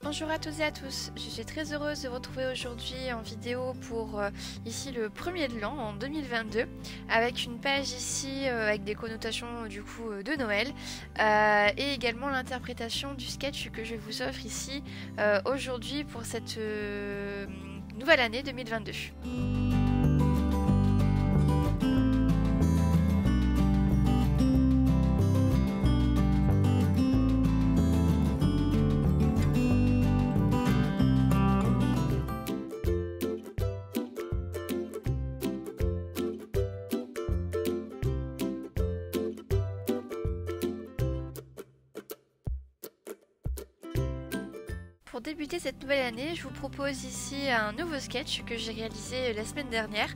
Bonjour à toutes et à tous, je suis très heureuse de vous retrouver aujourd'hui en vidéo pour ici le premier de l'an en 2022 avec une page ici avec des connotations du coup de Noël et également l'interprétation du sketch que je vous offre ici aujourd'hui pour cette nouvelle année 2022. Pour débuter cette nouvelle année, je vous propose ici un nouveau sketch que j'ai réalisé la semaine dernière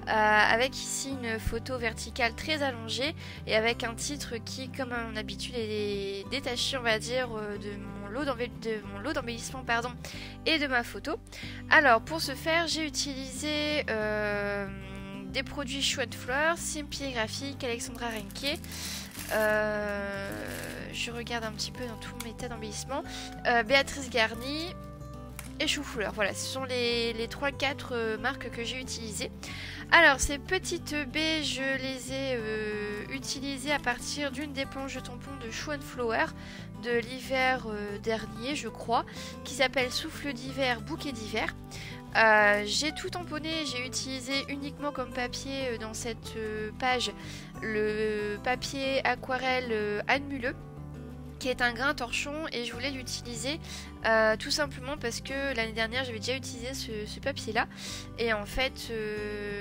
avec ici une photo verticale très allongée et avec un titre qui, comme à mon habitude, est détaché, on va dire, de mon lot d'embellissement et de ma photo. Alors, pour ce faire, j'ai utilisé des produits Shoe & Fleur, Simply Graphic, Alexandra Renke. Je regarde un petit peu dans tous mes tas d'embellissement. Béatrice Garny et Choufleur. Voilà, ce sont les 3-4 marques que j'ai utilisées. Alors, ces petites baies, je les ai utilisées à partir d'une des planches de tampons de Shoe & Flower de l'hiver dernier, je crois, qui s'appelle Souffle d'hiver, bouquet d'hiver. J'ai tout tamponné, j'ai utilisé uniquement comme papier dans cette page le papier aquarelle Anne Muleux, qui est un grain torchon, et je voulais l'utiliser tout simplement parce que l'année dernière j'avais déjà utilisé ce papier là et en fait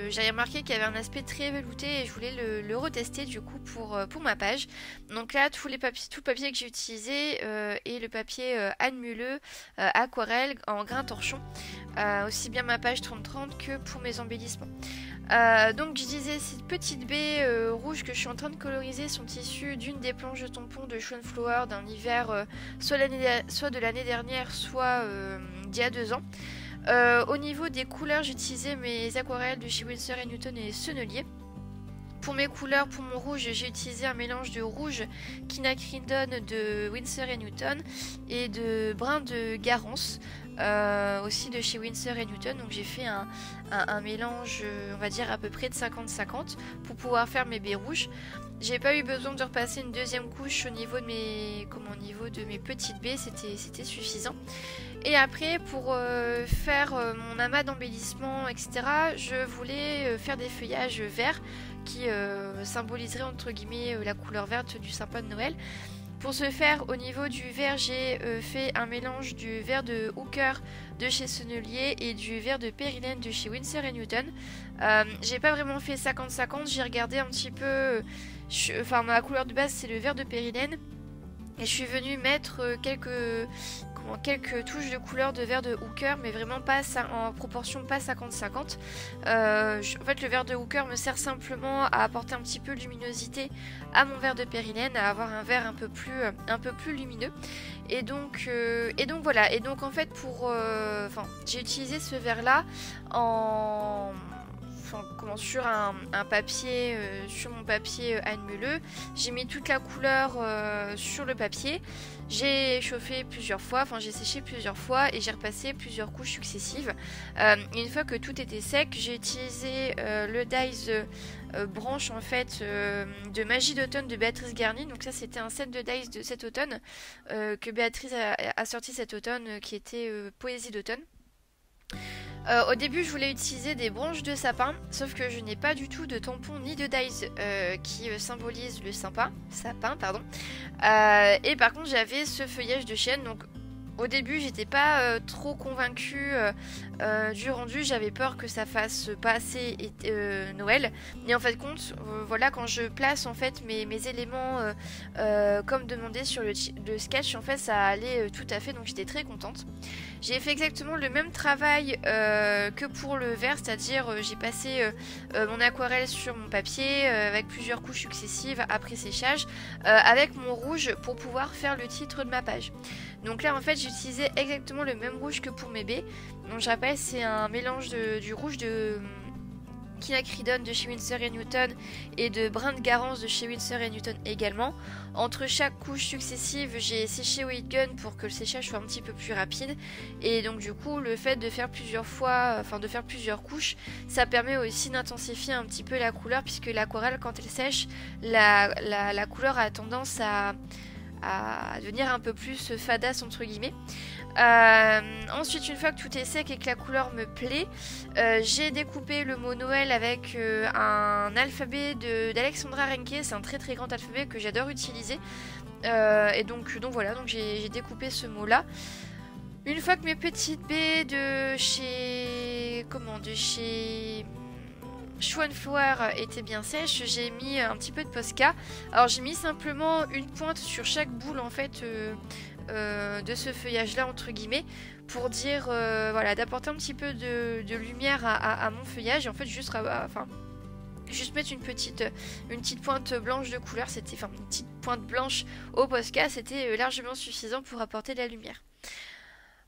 j'avais remarqué qu'il y avait un aspect très velouté et je voulais le retester du coup pour ma page. Donc là tout le papier que j'ai utilisé est le papier Anne Muleux aquarelle en grain torchon, aussi bien ma page 30-30 que pour mes embellissements. Donc je disais, ces petites baies rouges que je suis en train de coloriser sont issues d'une des planches de tampons de Shoe & Flower d'un hiver soit de l'année dernière, soit d'il y a 2 ans. Au niveau des couleurs, j'ai utilisé mes aquarelles de chez Winsor & Newton et Sennelier. Pour mes couleurs, pour mon rouge, j'ai utilisé un mélange de rouge Quinacridone de Winsor & Newton et de brun de Garance, aussi de chez Winsor & Newton. Donc j'ai fait un mélange, on va dire à peu près de 50-50 pour pouvoir faire mes baies rouges. J'ai pas eu besoin de repasser une deuxième couche au niveau de mes petites baies, c'était suffisant. Et après, pour faire mon amas d'embellissement, etc., je voulais faire des feuillages verts qui symboliseraient entre guillemets la couleur verte du sapin de Noël. Pour ce faire, au niveau du vert, j'ai fait un mélange du vert de Hooker de chez Sennelier et du vert de Perilène de chez Winsor & Newton. J'ai pas vraiment fait 50-50, j'ai regardé un petit peu... Enfin, ma couleur de base, c'est le vert de Perilène. Et je suis venue mettre quelques touches de couleur de vert de Hooker, mais vraiment pas en proportion pas 50-50. En fait, le vert de Hooker me sert simplement à apporter un petit peu de luminosité à mon vert de Perilène, à avoir un vert un peu plus lumineux. Et donc voilà. Et donc en fait, j'ai utilisé ce vert là sur un papier, sur mon papier Anne Muleux. J'ai mis toute la couleur sur le papier. J'ai chauffé plusieurs fois, j'ai séché plusieurs fois et j'ai repassé plusieurs couches successives. Une fois que tout était sec, j'ai utilisé le dies branche en fait de Magie d'automne de Béatrice Garny. Donc ça, c'était un set de dies de cet automne que Béatrice a sorti cet automne, qui était Poésie d'automne. Au début, je voulais utiliser des branches de sapin, sauf que je n'ai pas du tout de tampon ni de dies qui symbolise le sapin. Et par contre, j'avais ce feuillage de chêne. Donc, au début, j'étais pas trop convaincue du rendu. J'avais peur que ça fasse pas assez Noël. Et en fait, voilà, quand je place en fait mes éléments comme demandé sur le sketch, en fait, ça allait tout à fait. Donc, j'étais très contente. J'ai fait exactement le même travail que pour le vert, c'est-à-dire j'ai passé mon aquarelle sur mon papier avec plusieurs couches successives après séchage avec mon rouge pour pouvoir faire le titre de ma page. Donc là en fait j'ai utilisé exactement le même rouge que pour mes baies. Donc je rappelle, c'est un mélange du rouge de Quinacridone de chez Winsor & Newton et de brin de Garance de chez Winsor & Newton également. Entre chaque couche successive, j'ai séché au heat gun pour que le séchage soit un petit peu plus rapide. Et donc du coup, le fait de faire plusieurs fois, enfin de faire plusieurs couches, ça permet aussi d'intensifier un petit peu la couleur, puisque l'aquarelle, quand elle sèche, la couleur a tendance à devenir un peu plus fadasse entre guillemets. Ensuite, une fois que tout est sec et que la couleur me plaît, j'ai découpé le mot Noël avec un alphabet d'Alexandra Renke. C'est un très très grand alphabet que j'adore utiliser. Et donc voilà, donc j'ai découpé ce mot là. Une fois que mes petites baies de chez Schwanflower était bien sèche, j'ai mis un petit peu de Posca. Alors j'ai mis simplement une pointe sur chaque boule en fait de ce feuillage là entre guillemets, pour dire voilà, d'apporter un petit peu de lumière à mon feuillage. Et en fait juste mettre une petite pointe blanche de couleur, c'était une petite pointe blanche au Posca, c'était largement suffisant pour apporter de la lumière.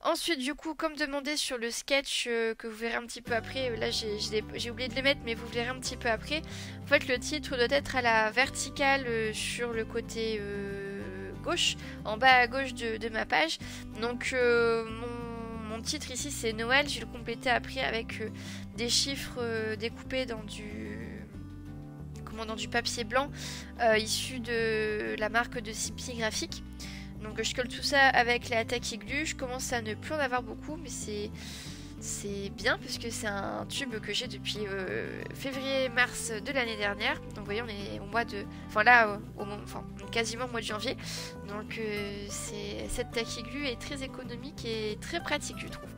Ensuite, du coup, comme demandé sur le sketch que vous verrez un petit peu après, là j'ai oublié de les mettre, mais vous verrez un petit peu après. En fait, le titre doit être à la verticale sur le côté gauche, en bas à gauche de ma page. Donc, mon titre ici c'est Noël. Je vais le compléter après avec des chiffres découpés dans du papier blanc issu de la marque de Sipi Graphique. Donc je colle tout ça avec la Tacky Glue. Je commence à ne plus en avoir beaucoup, mais c'est bien parce que c'est un tube que j'ai depuis février-mars de l'année dernière. Donc vous voyez, on est au mois de... Enfin là, quasiment au mois de janvier. Donc cette Tacky Glue est très économique et très pratique, je trouve.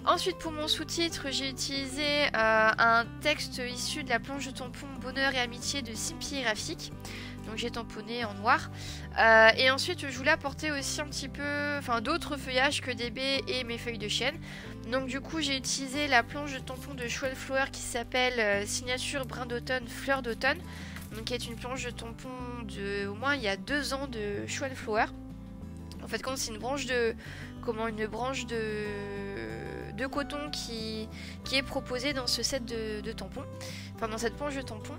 Ensuite, pour mon sous-titre, j'ai utilisé un texte issu de la planche de tampon Bonheur et Amitié de Sipi Graphique. Donc j'ai tamponné en noir. Et ensuite je voulais apporter aussi un petit peu d'autres feuillages que des baies et mes feuilles de chêne. Donc du coup j'ai utilisé la planche de tampon de Schwanflower qui s'appelle Signature Brin d'automne, Fleur d'automne. Donc qui est une planche de tampon de au moins il y a 2 ans de Schwanflower. En fait quand c'est une branche de coton qui est proposée dans ce set de tampons. Enfin dans cette planche de tampon.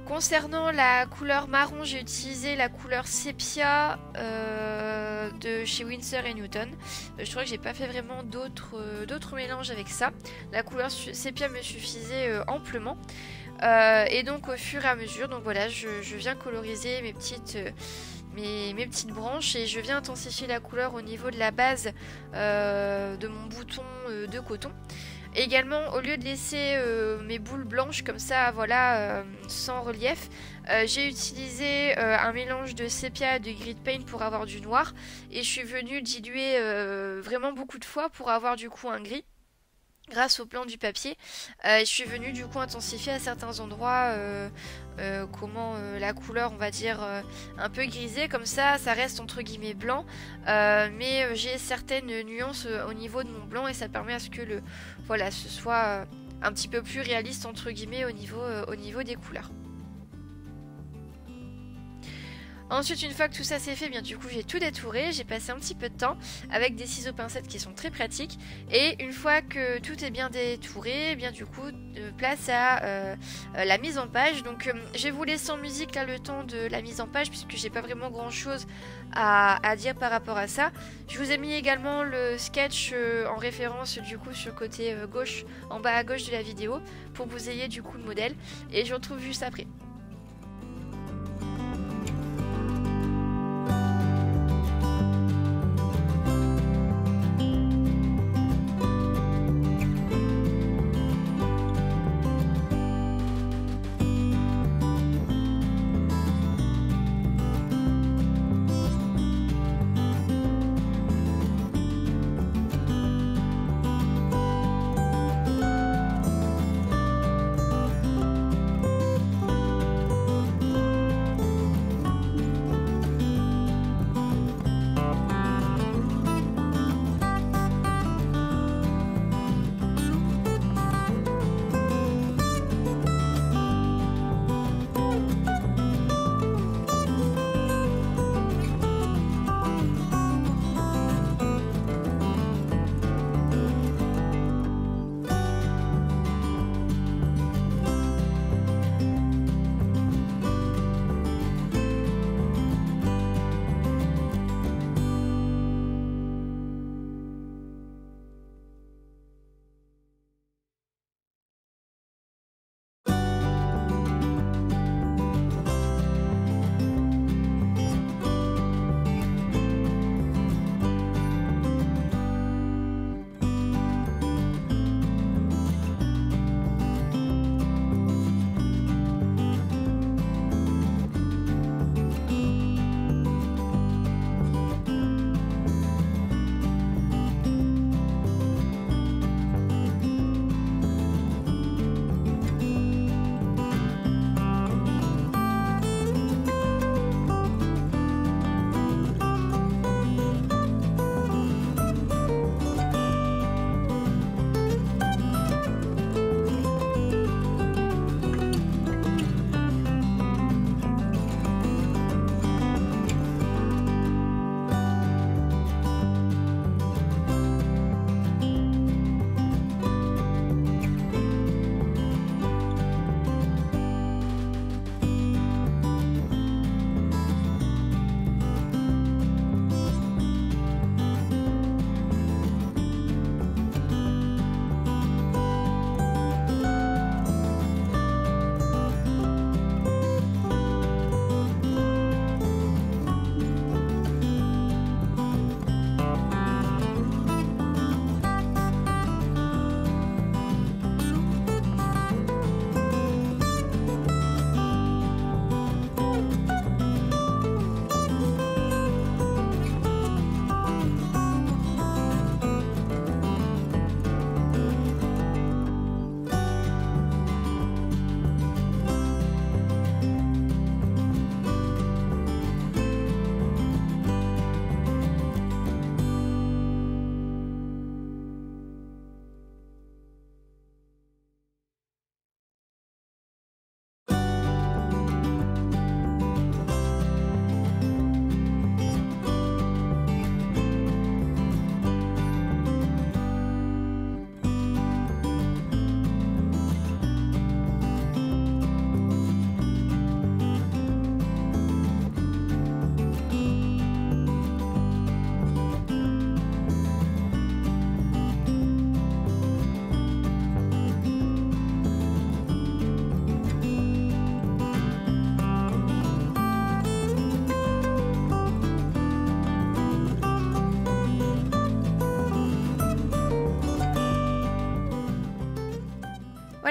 Concernant la couleur marron, j'ai utilisé la couleur sépia de chez Winsor & Newton. Je trouvais que j'ai pas fait vraiment d'autres mélanges avec ça. La couleur sépia me suffisait amplement. Et donc au fur et à mesure, donc voilà, je viens coloriser mes petites branches et je viens intensifier la couleur au niveau de la base de mon bouton de coton. Également, au lieu de laisser mes boules blanches comme ça, voilà, sans relief, j'ai utilisé un mélange de sépia et de grit paint pour avoir du noir. Et je suis venue diluer vraiment beaucoup de fois pour avoir du coup un gris. Grâce au plan du papier, je suis venue du coup intensifier à certains endroits la couleur, on va dire un peu grisée, comme ça reste entre guillemets blanc, mais j'ai certaines nuances au niveau de mon blanc et ça permet à ce que ce soit un petit peu plus réaliste entre guillemets au niveau des couleurs. Ensuite, une fois que tout ça c'est fait, bien du coup j'ai tout détouré, j'ai passé un petit peu de temps avec des ciseaux pincettes qui sont très pratiques. Et une fois que tout est bien détouré, bien du coup place à la mise en page. Donc je vais vous laisser en musique là le temps de la mise en page puisque j'ai pas vraiment grand chose à dire par rapport à ça. Je vous ai mis également le sketch en référence du coup sur le côté gauche, en bas à gauche de la vidéo, pour que vous ayez du coup le modèle. Et je vous retrouve juste après.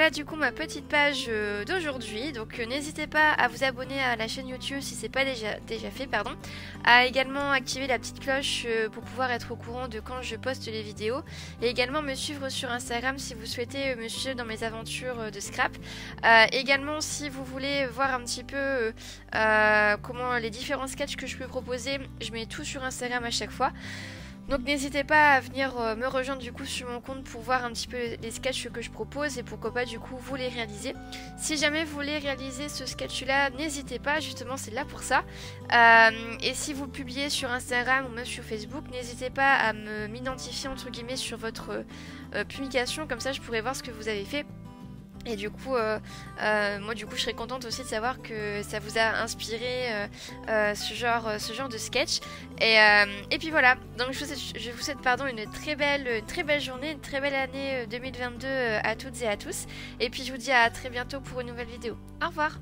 voilà du coup ma petite page d'aujourd'hui. Donc n'hésitez pas à vous abonner à la chaîne YouTube si c'est pas déjà fait, pardon. À également activer la petite cloche pour pouvoir être au courant de quand je poste les vidéos. Et également me suivre sur Instagram si vous souhaitez me suivre dans mes aventures de scrap. Également si vous voulez voir un petit peu comment les différents sketchs que je peux proposer, je mets tout sur Instagram à chaque fois. Donc n'hésitez pas à venir me rejoindre du coup sur mon compte pour voir un petit peu les sketchs que je propose et pourquoi pas du coup vous les réaliser. Si jamais vous voulez réaliser ce sketch là, n'hésitez pas, justement c'est là pour ça. Et si vous publiez sur Instagram ou même sur Facebook, n'hésitez pas à m'identifier entre guillemets sur votre publication, comme ça je pourrai voir ce que vous avez fait. Et du coup, moi du coup je serais contente aussi de savoir que ça vous a inspiré ce genre de sketch. Et puis voilà, donc je vous souhaite pardon, une très belle journée, une très belle année 2022 à toutes et à tous. Et puis je vous dis à très bientôt pour une nouvelle vidéo. Au revoir.